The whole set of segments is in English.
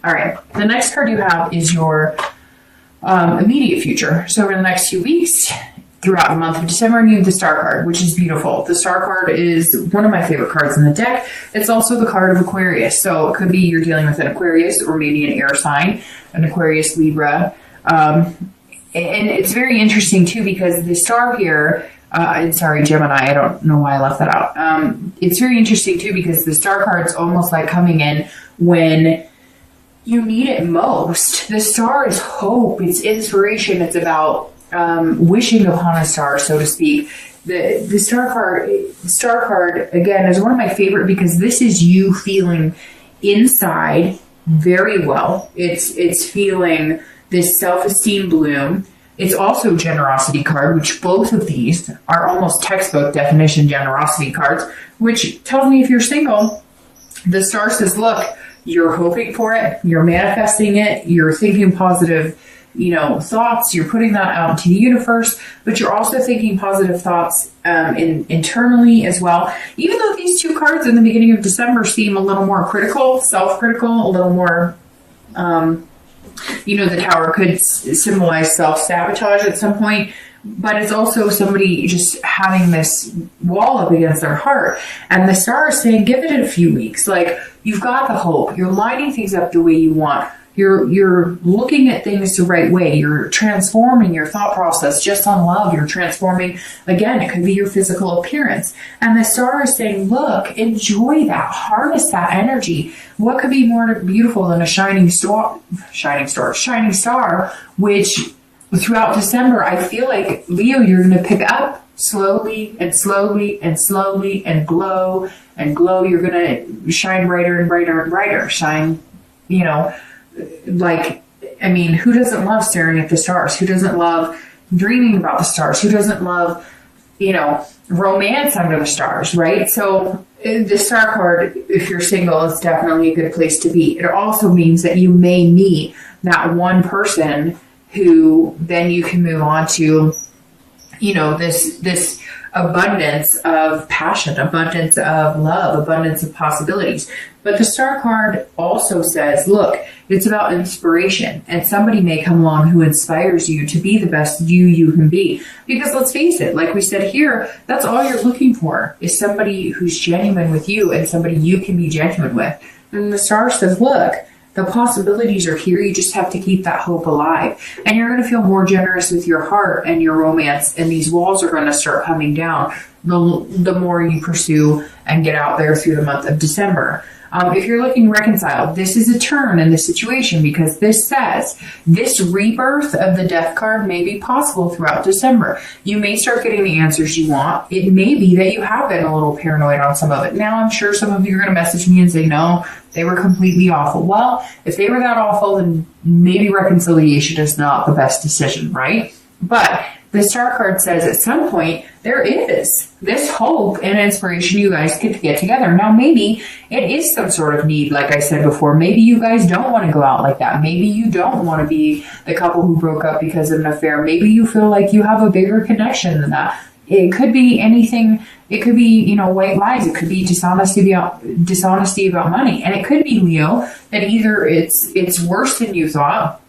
All right. The next card you have is your immediate future. So over the next few weeks, throughout the month of December, you have the Star card, which is beautiful. The Star card is one of my favorite cards in the deck. It's also the card of Aquarius. So it could be you're dealing with an Aquarius or maybe an air sign, an Aquarius, Libra. And it's very interesting too, because the Star here, and sorry, Gemini, I don't know why I left that out. It's very interesting too, because the Star card's almost like coming in when you need it most. The Star is hope, it's inspiration, it's about wishing upon a star, so to speak. The Star card again is one of my favorite, because this is you feeling inside very well. It's feeling this self-esteem bloom. It's also generosity card, which both of these are almost textbook definition generosity cards, which tells me if you're single, the Star says, look, you're hoping for it, you're manifesting it, you're thinking positive, thoughts, you're putting that out into the universe, but you're also thinking positive thoughts internally as well. Even though these two cards in the beginning of December seem a little more critical, self-critical, a little more, the Tower could symbolize self-sabotage at some point, but it's also somebody just having this wall up against their heart. And the Star is saying, give it a few weeks. Like, you've got the hope. You're lining things up the way you want. You're looking at things the right way. You're transforming your thought process just on love. You're transforming, again, it could be your physical appearance. And the Star is saying, look, enjoy that, harness that energy. What could be more beautiful than a shining star, which throughout December, I feel like, Leo, you're going to pick up slowly and slowly and slowly and glow and glow. You're going to shine brighter and brighter and brighter. Shine, who doesn't love staring at the stars? Who doesn't love dreaming about the stars? Who doesn't love, romance under the stars, right? So the Star card, if you're single, is definitely a good place to be. It also means that you may meet that one person who then you can move on to, this abundance of passion, abundance of love, abundance of possibilities. But the Star card also says, look, it's about inspiration, and somebody may come along who inspires you to be the best you can be. Because let's face it, like we said here, that's all you're looking for, is somebody who's genuine with you and somebody you can be genuine with. And the Star says, look, the possibilities are here. You just have to keep that hope alive. And you're going to feel more generous with your heart and your romance. And these walls are going to start coming down the more you pursue and get out there through the month of December. If you're looking reconciled, this is a turn in the situation, because this says this rebirth of the Death card may be possible throughout December. You may start getting the answers you want. It may be that you have been a little paranoid on some of it. Now, I'm sure some of you are going to message me and say, no, they were completely awful. Well, if they were that awful, then maybe reconciliation is not the best decision, right? But the Star card says at some point there is this hope and inspiration you guys could get together. Now, maybe it is some sort of need, like I said before. Maybe you guys don't want to go out like that. Maybe you don't want to be the couple who broke up because of an affair. Maybe you feel like you have a bigger connection than that. It could be anything. It could be, white lies. It could be dishonesty about money. And it could be, Leo, that either it's worse than you thought,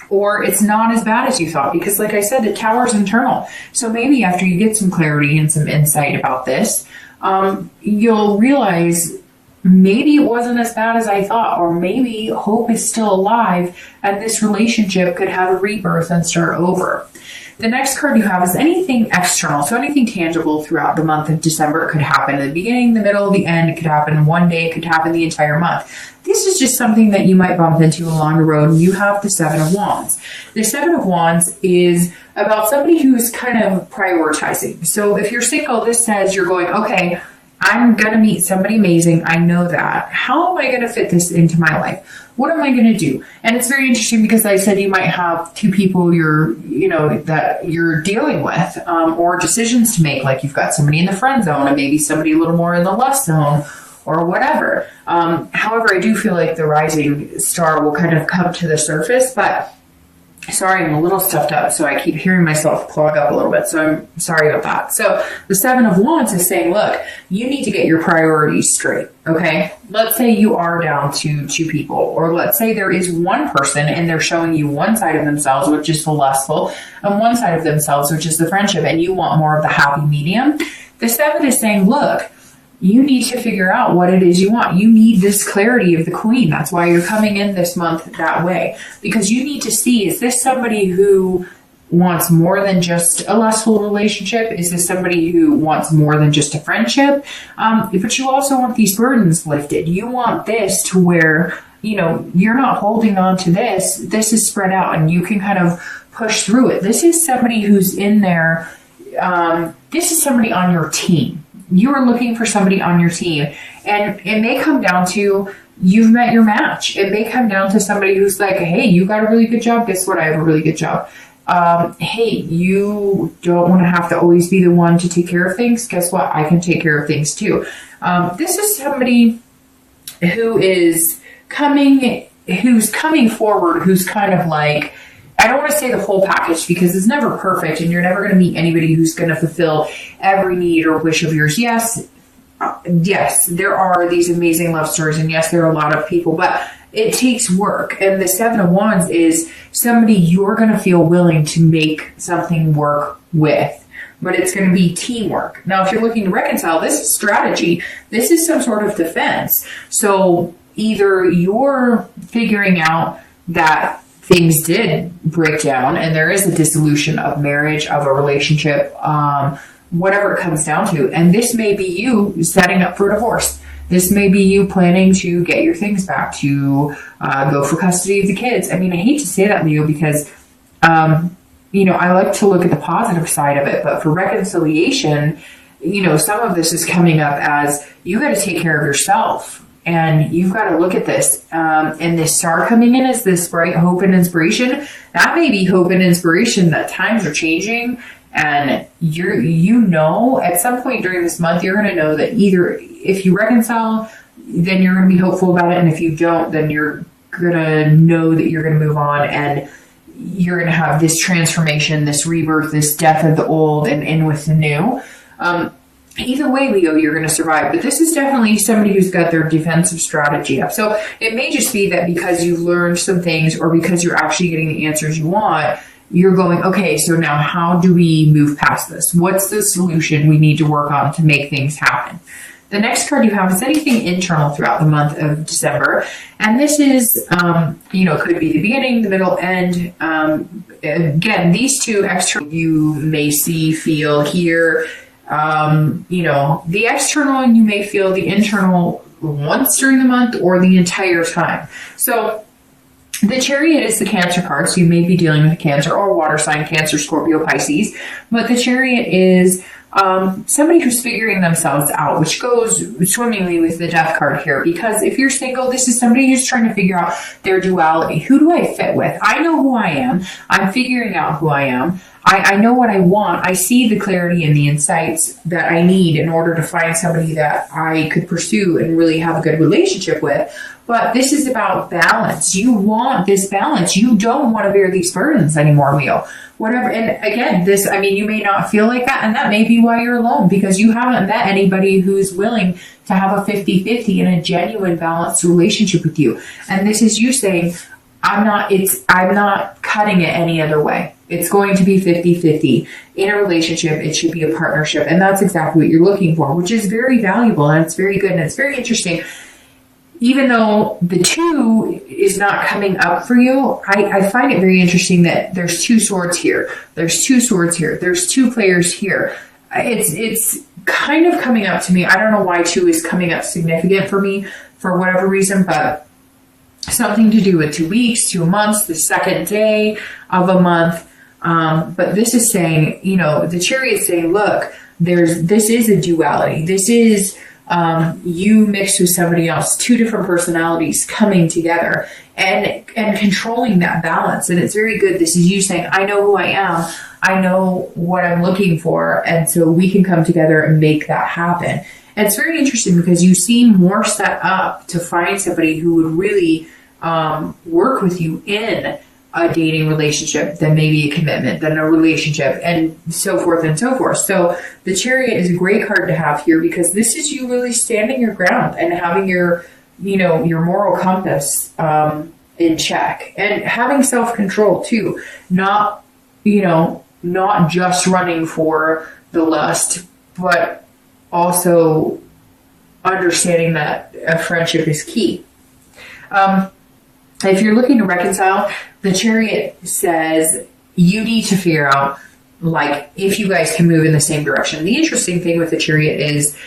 or it's not as bad as you thought, because like I said, the Tower's internal. So maybe after you get some clarity and some insight about this, you'll realize maybe it wasn't as bad as I thought, or maybe hope is still alive and this relationship could have a rebirth and start over. The next card you have is anything external, so anything tangible throughout the month of December. It could happen in the beginning, the middle, the end. It could happen one day. It could happen the entire month. This is just something that you might bump into along the road. And you have the Seven of Wands. The Seven of Wands is about somebody who's kind of prioritizing. So if you're single, this says you're going, okay, I'm going to meet somebody amazing. I know that. How am I going to fit this into my life? What am I going to do? And it's very interesting because I said you might have two people that you're dealing with, or decisions to make. Like you've got somebody in the friend zone and maybe somebody a little more in the lust zone or whatever. However, I do feel like the rising star will kind of come to the surface, but Sorry, I'm a little stuffed up, so I keep hearing myself clog up a little bit, so I'm sorry about that. So the Seven of Wands is saying, look, you need to get your priorities straight, okay? Let's say you are down to 2 people, or let's say there is one person and they're showing you one side of themselves, which is the lustful, and one side of themselves, which is the friendship, and you want more of the happy medium. The Seven is saying, look, you need to figure out what it is you want. You need this clarity of the Queen. That's why you're coming in this month that way. Because you need to see, is this somebody who wants more than just a lustful relationship? Is this somebody who wants more than just a friendship? But you also want these burdens lifted. You want this to where, you're not holding on to this. This is spread out and you can kind of push through it. This is somebody who's in there. This is somebody on your team. You are looking for somebody on your team, and it may come down to you've met your match. It may come down to somebody who's like, hey, you got a really good job. Guess what? I have a really good job. Hey, you don't want to have to always be the one to take care of things. Guess what? I can take care of things too. This is somebody who's coming forward, who's kind of like, I don't want to say the whole package because it's never perfect and you're never going to meet anybody who's going to fulfill every need or wish of yours. Yes, there are these amazing love stories, and yes, there are a lot of people, but it takes work. And the Seven of Wands is somebody you're going to feel willing to make something work with, but it's going to be teamwork. Now, if you're looking to reconcile, this is strategy. This is some sort of defense. So either you're figuring out that things did break down and there is a dissolution of marriage, of a relationship, whatever it comes down to. And this may be you setting up for divorce. This may be you planning to get your things back, to go for custody of the kids. I mean, I hate to say that, Leo, because, I like to look at the positive side of it. But for reconciliation, some of this is coming up as you got to take care of yourself. And you've got to look at this. And this star coming in is this bright hope and inspiration. That may be hope and inspiration that times are changing. And at some point during this month, you're going to know that either if you reconcile, then you're going to be hopeful about it. And if you don't, then you're going to know that you're going to move on and you're going to have this transformation, this rebirth, this death of the old and in with the new. Either way, Leo, you're going to survive. But this is definitely somebody who's got their defensive strategy up. So it may just be that because you've learned some things or because you're actually getting the answers you want, you're going, okay, so now how do we move past this? What's the solution we need to work on to make things happen? The next card you have is anything internal throughout the month of December. And this is, could be the beginning, the middle, end. Again, these two external you may see, feel, hear. The external and you may feel the internal once during the month or the entire time. So the Chariot is the Cancer card, so you may be dealing with a Cancer or water sign, Cancer, Scorpio, Pisces. But the Chariot is somebody who's figuring themselves out, which goes swimmingly with the Death card here. Because if you're single, this is somebody who's trying to figure out their duality. Who do I fit with? I know who I am. I'm figuring out who I am. I know what I want. I see the clarity and the insights that I need in order to find somebody that I could pursue and really have a good relationship with. But this is about balance. You want this balance. You don't want to bear these burdens anymore, Leo. Whatever. And again, you may not feel like that. And that may be why you're alone, because you haven't met anybody who's willing to have a 50-50 and a genuine balanced relationship with you. And this is you saying, I'm not cutting it any other way. It's going to be 50-50. In a relationship, it should be a partnership. And that's exactly what you're looking for, which is very valuable and it's very good and it's very interesting. Even though the 2 is not coming up for you, I find it very interesting that there's 2 swords here. There's 2 swords here. There's 2 players here. It's kind of coming up to me. I don't know why 2 is coming up significant for me for whatever reason, but something to do with 2 weeks, 2 months, the second day of a month. But this is saying, the Chariot is saying, look, this is a duality. This is you mixed with somebody else, 2 different personalities coming together and controlling that balance. And it's very good. This is you saying, I know who I am. I know what I'm looking for. And so we can come together and make that happen. And it's very interesting because you seem more set up to find somebody who would really work with you in a dating relationship, then maybe a commitment, then a relationship, and so forth and so forth. So the Chariot is a great card to have here because this is you really standing your ground and having your, your moral compass in check, and having self-control too. Not just running for the lust, but also understanding that a friendship is key. If you're looking to reconcile, the Chariot says you need to figure out, like, if you guys can move in the same direction. The interesting thing with the Chariot is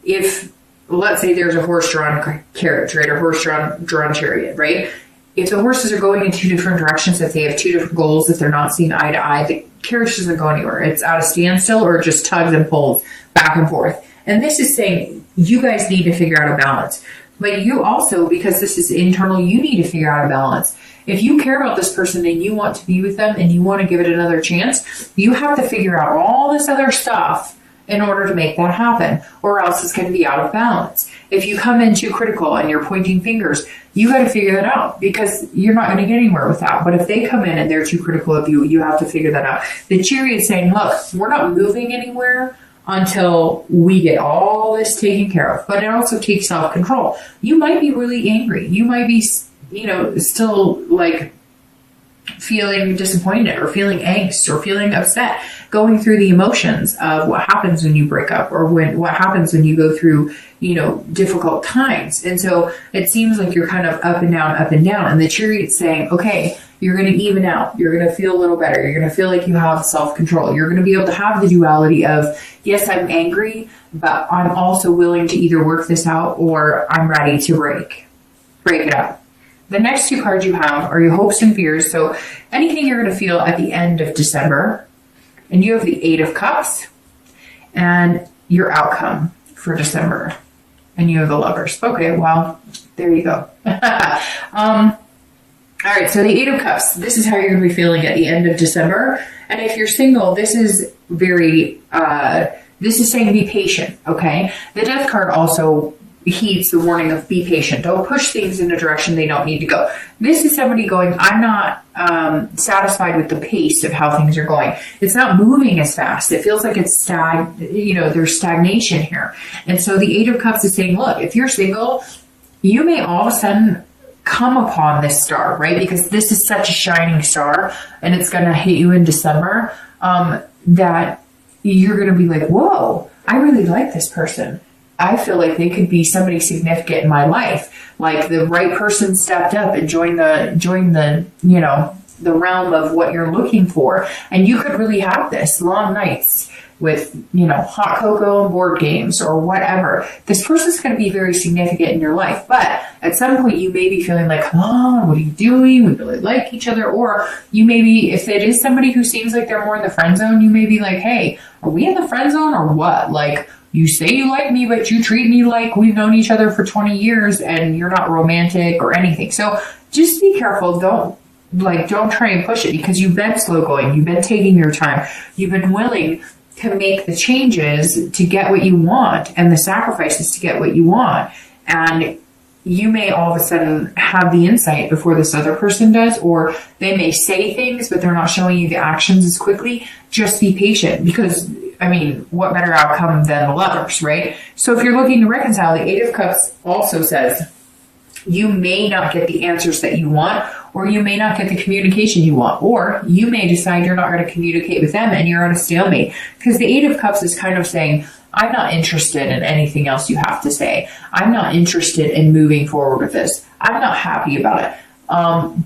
if, let's say there's a horse-drawn carriage, right? A horse-drawn chariot, right? If the horses are going in two different directions, if they have two different goals, if they're not seeing eye to eye, the carriage doesn't go anywhere. It's at a standstill or just tugs and pulls back and forth. And this is saying you guys need to figure out a balance. But you also, because this is internal, you need to figure out a balance. If you care about this person and you want to be with them and you want to give it another chance, you have to figure out all this other stuff in order to make that happen, or else it's going to be out of balance. If you come in too critical and you're pointing fingers, you got to figure that out because you're not going to get anywhere with that. But if they come in and they're too critical of you, you have to figure that out. The Chariot is saying, look, we're not moving anywhere until we get all this taken care of. But it also takes self-control. You might be really angry. You might be, still like feeling disappointed or feeling angst or feeling upset, going through the emotions of what happens when you break up or what happens when you go through, difficult times. And so it seems like you're kind of up and down, up and down. And the Chariot's saying, okay, you're going to even out. You're going to feel a little better. You're going to feel like you have self-control. You're going to be able to have the duality of, yes, I'm angry, but I'm also willing to either work this out or I'm ready to break it up. The next two cards you have are your hopes and fears. So anything you're going to feel at the end of December, and you have the Eight of Cups and your outcome for December, and you have the Lovers. Okay, well, there you go. All right, so the Eight of Cups, this is how you're going to be feeling at the end of December. And if you're single, this is this is saying be patient, okay? The Death card also heeds the warning of be patient. Don't push things in a direction they don't need to go. This is somebody going, I'm not satisfied with the pace of how things are going. It's not moving as fast. It feels like it's there's stagnation here. And so the Eight of Cups is saying, look, if you're single, you may all of a sudden come upon this star, right? Because this is such a shining star and it's going to hit you in December, that you're going to be like, whoa, I really like this person. I feel like they could be somebody significant in my life. Like the right person stepped up and joined the the realm of what you're looking for. And you could really have this long nights with, hot cocoa and board games or whatever. This person's going to be very significant in your life. But at some point you may be feeling like, oh, what are you doing? We really like each other. Or you may be, if it is somebody who seems like they're more in the friend zone, you may be like, hey, are we in the friend zone or what? Like, you say you like me, but you treat me like we've known each other for 20 years and you're not romantic or anything. So just be careful. Don't try and push it because you've been slow going. You've been taking your time. You've been willing to make the changes to get what you want and the sacrifices to get what you want. And you may all of a sudden have the insight before this other person does, or they may say things, but they're not showing you the actions as quickly. Just be patient because, what better outcome than the Lovers, right? So if you're looking to reconcile, the Eight of Cups also says you may not get the answers that you want, or you may not get the communication you want, or you may decide you're not going to communicate with them and you're on a stalemate. Because the Eight of Cups is kind of saying, I'm not interested in anything else you have to say. I'm not interested in moving forward with this. I'm not happy about it.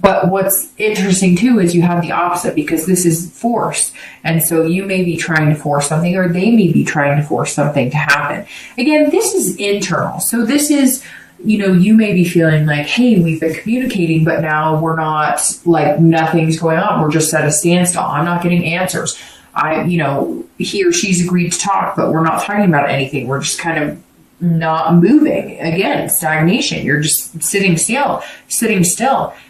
But what's interesting too is you have the opposite because this is force. And so you may be trying to force something or they may be trying to force something to happen. Again, this is internal. So this is, you may be feeling like, hey, we've been communicating, but now we're not, like, nothing's going on. We're just at a standstill. I'm not getting answers. He or she's agreed to talk, but we're not talking about anything. We're just kind of not moving. Again, stagnation. You're just sitting still.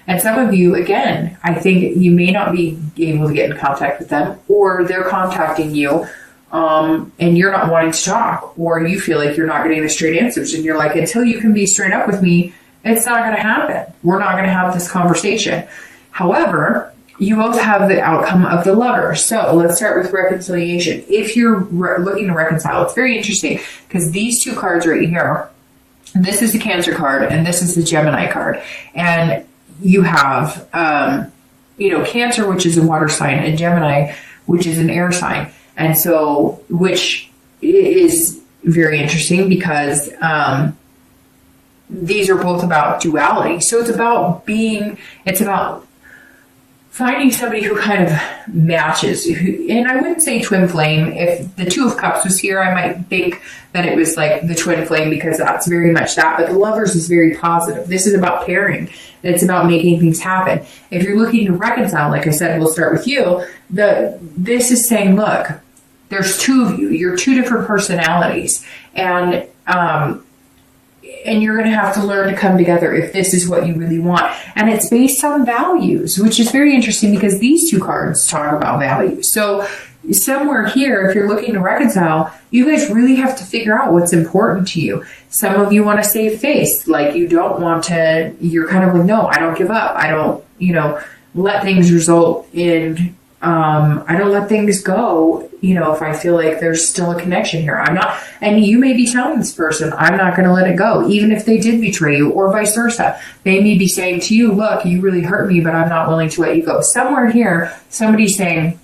And some of you, again, I think you may not be able to get in contact with them, or they're contacting you, and you're not wanting to talk, or you feel like you're not getting the straight answers, and you're like, until you can be straight up with me, it's not going to happen. We're not going to have this conversation. However, you both have the outcome of the lover. So let's start with reconciliation. If you're looking to reconcile, it's very interesting because these two cards right here, this is the Cancer card and this is the Gemini card. And you have, Cancer, which is a water sign, and Gemini, which is an air sign. And so, which is very interesting because these are both about duality. So it's about finding somebody who kind of matches. And I wouldn't say twin flame. If the Two of Cups was here, I might think that it was like the twin flame because that's very much that. But the Lovers is very positive. This is about pairing. It's about making things happen. If you're looking to reconcile, like I said, we'll start with you. This is saying, look, there's two of you. You're two different personalities. And you're going to have to learn to come together if this is what you really want. And it's based on values, which is very interesting because these two cards talk about values. So somewhere here, if you're looking to reconcile, you guys really have to figure out what's important to you. Some of you want to save face. Like you don't want to, you're kind of like, no, I don't give up. I don't, let things result in, I don't let things go, if I feel like there's still a connection here. I'm not, and you may be telling this person, I'm not going to let it go, even if they did betray you, or vice versa. They may be saying to you, look, you really hurt me, but I'm not willing to let you go. Somewhere here, somebody's saying,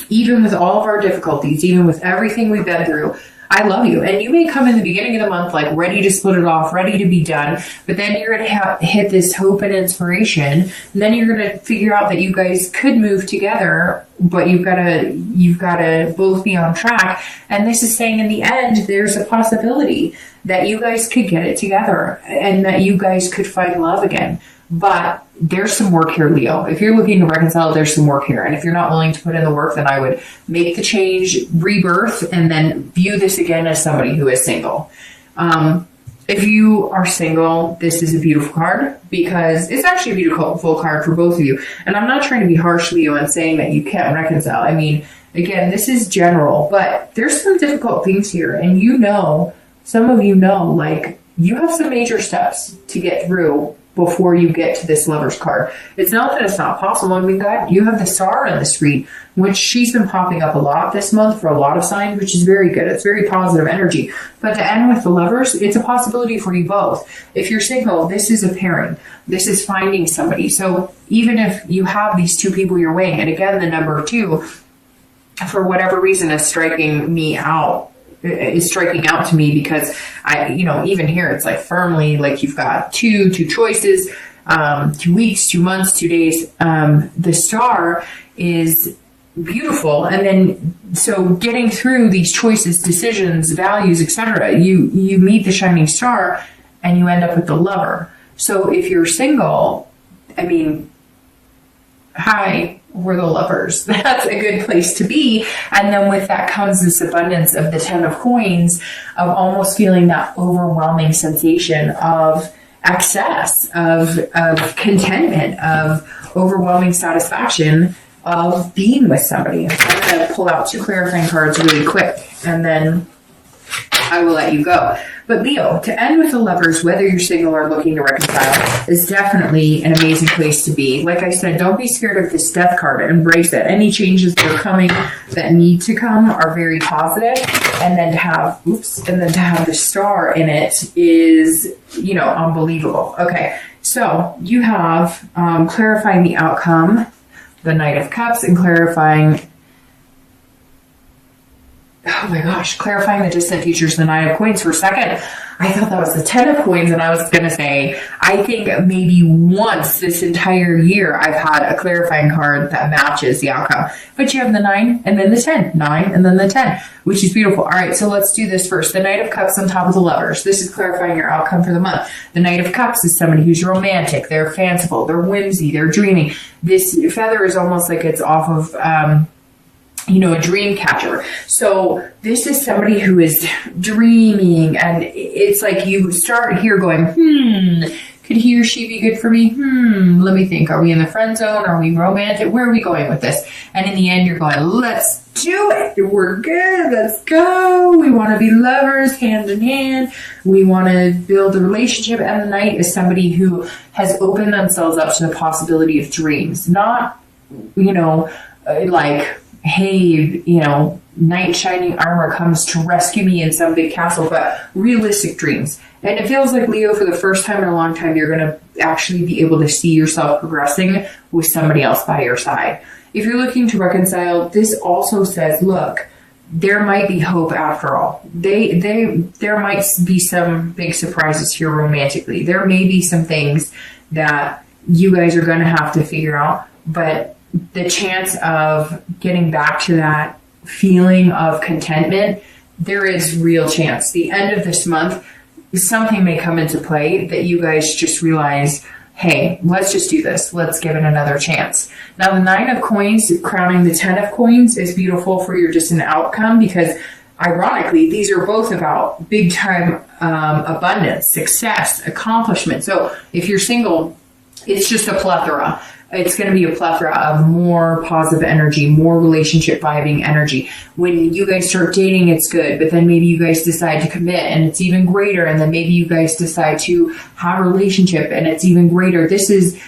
even with all of our difficulties, even with everything we've been through, I love you. And you may come in the beginning of the month like ready to split it off, ready to be done, but then you're going to hit this hope and inspiration. And then you're going to figure out that you guys could move together, but you've got to both be on track. And this is saying in the end, there's a possibility that you guys could get it together and that you guys could find love again. But there's some work here, Leo. If you're looking to reconcile, there's some work here. And if you're not willing to put in the work, then I would make the change, rebirth, and then view this again as somebody who is single. If you are single, this is a beautiful card because it's actually a beautiful card for both of you. And I'm not trying to be harsh, Leo, and saying that you can't reconcile. I mean, again, this is general, but there's some difficult things here. And some of you know, like, you have some major steps to get through before you get to this Lover's card. It's not that it's not possible. I mean, God, you have the Star in the street, which she's been popping up a lot this month for a lot of signs, which is very good. It's very positive energy. But to end with the Lovers, it's a possibility for you both. If you're single, this is a pairing. This is finding somebody. So even if you have these two people you're weighing, and again, the number 2, for whatever reason, is striking out to me because even here it's like firmly like you've got two choices, 2 weeks, 2 months, 2 days. The Star is beautiful, and then so getting through these choices, decisions, values, etc. You meet the shining star, and you end up with the Lover. So if you're single, I mean, hi. We're the Lovers. That's a good place to be. And then with that comes this abundance of the 10 of coins, of almost feeling that overwhelming sensation of excess, of contentment, of overwhelming satisfaction of being with somebody. I'm going to pull out 2 clarifying cards really quick, and then I will let you go. But Leo, to end with the Lovers, whether you're single or looking to reconcile, is definitely an amazing place to be. Like I said, don't be scared of this Death card. Embrace it. Any changes that are coming, that need to come, are very positive. And then to have the Star in it is, unbelievable. Okay, so you have clarifying the outcome, the Knight of Cups, and clarifying the distant futures, the 9 of coins. For a second, I thought that was the 10 of coins, and I was going to say, I think maybe once this entire year I've had a clarifying card that matches the outcome. But you have the 9 and then the 10, 9 and then the 10, which is beautiful. All right, so let's do this first. The Knight of Cups on top of the Lovers. This is clarifying your outcome for the month. The Knight of Cups is somebody who's romantic. They're fanciful. They're whimsy. They're dreaming. This feather is almost like it's off of a dream catcher. So this is somebody who is dreaming, and it's like you start here going, could he or she be good for me? Let me think. Are we in the friend zone? Are we romantic? Where are we going with this? And in the end, you're going, let's do it. We're good. Let's go. We want to be lovers, hand in hand. We want to build a relationship. And the Knight is somebody who has opened themselves up to the possibility of dreams, not like, hey, knight in shining armor comes to rescue me in some big castle, but realistic dreams. And it feels like, Leo, for the first time in a long time, you're going to actually be able to see yourself progressing with somebody else by your side. If you're looking to reconcile, this also says, look, there might be hope after all. There might be some big surprises here romantically. There may be some things that you guys are going to have to figure out, but the chance of getting back to that feeling of contentment, there is real chance. The end of this month, something may come into play that you guys just realize, hey, let's just do this. Let's give it another chance. Now, the 9 of coins crowning the 10 of coins is beautiful for your distant outcome, because ironically, these are both about big time abundance, success, accomplishment. So if you're single, it's just a plethora. It's going to be a plethora of more positive energy, more relationship vibing energy. When you guys start dating, it's good, but then maybe you guys decide to commit and it's even greater. And then maybe you guys decide to have a relationship and it's even greater. This is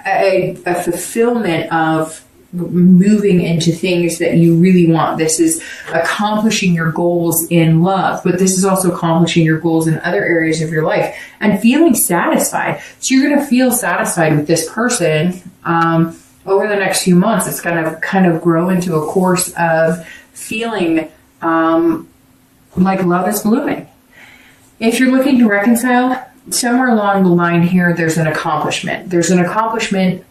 a fulfillment of moving into things that you really want. This is accomplishing your goals in love, but this is also accomplishing your goals in other areas of your life and feeling satisfied. So you're going to feel satisfied with this person over the next few months. It's going to kind of grow into a course of feeling like love is blooming. If you're looking to reconcile, somewhere along the line here, there's an accomplishment. There's an accomplishment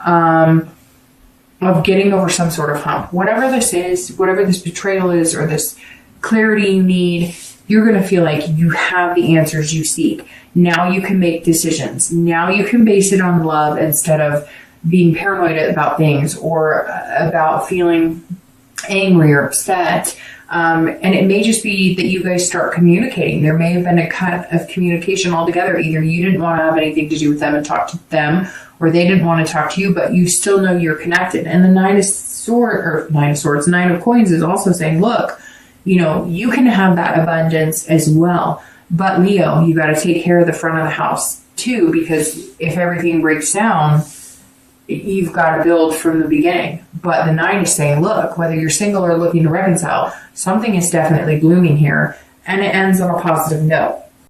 of getting over some sort of hump. Whatever this is, whatever this betrayal is, or this clarity you need, you're going to feel like you have the answers you seek. Now you can make decisions. Now you can base it on love instead of being paranoid about things or about feeling angry or upset. And it may just be that you guys start communicating. There may have been a cut of communication altogether. Either you didn't want to have anything to do with them and talk to them, or they didn't want to talk to you, but you still know you're connected. And the 9 of coins is also saying, look, you can have that abundance as well. But Leo, you got to take care of the front of the house too, because if everything breaks down, you've got to build from the beginning. But the 9 is saying, look, whether you're single or looking to reconcile, something is definitely blooming here. And it ends on a positive note.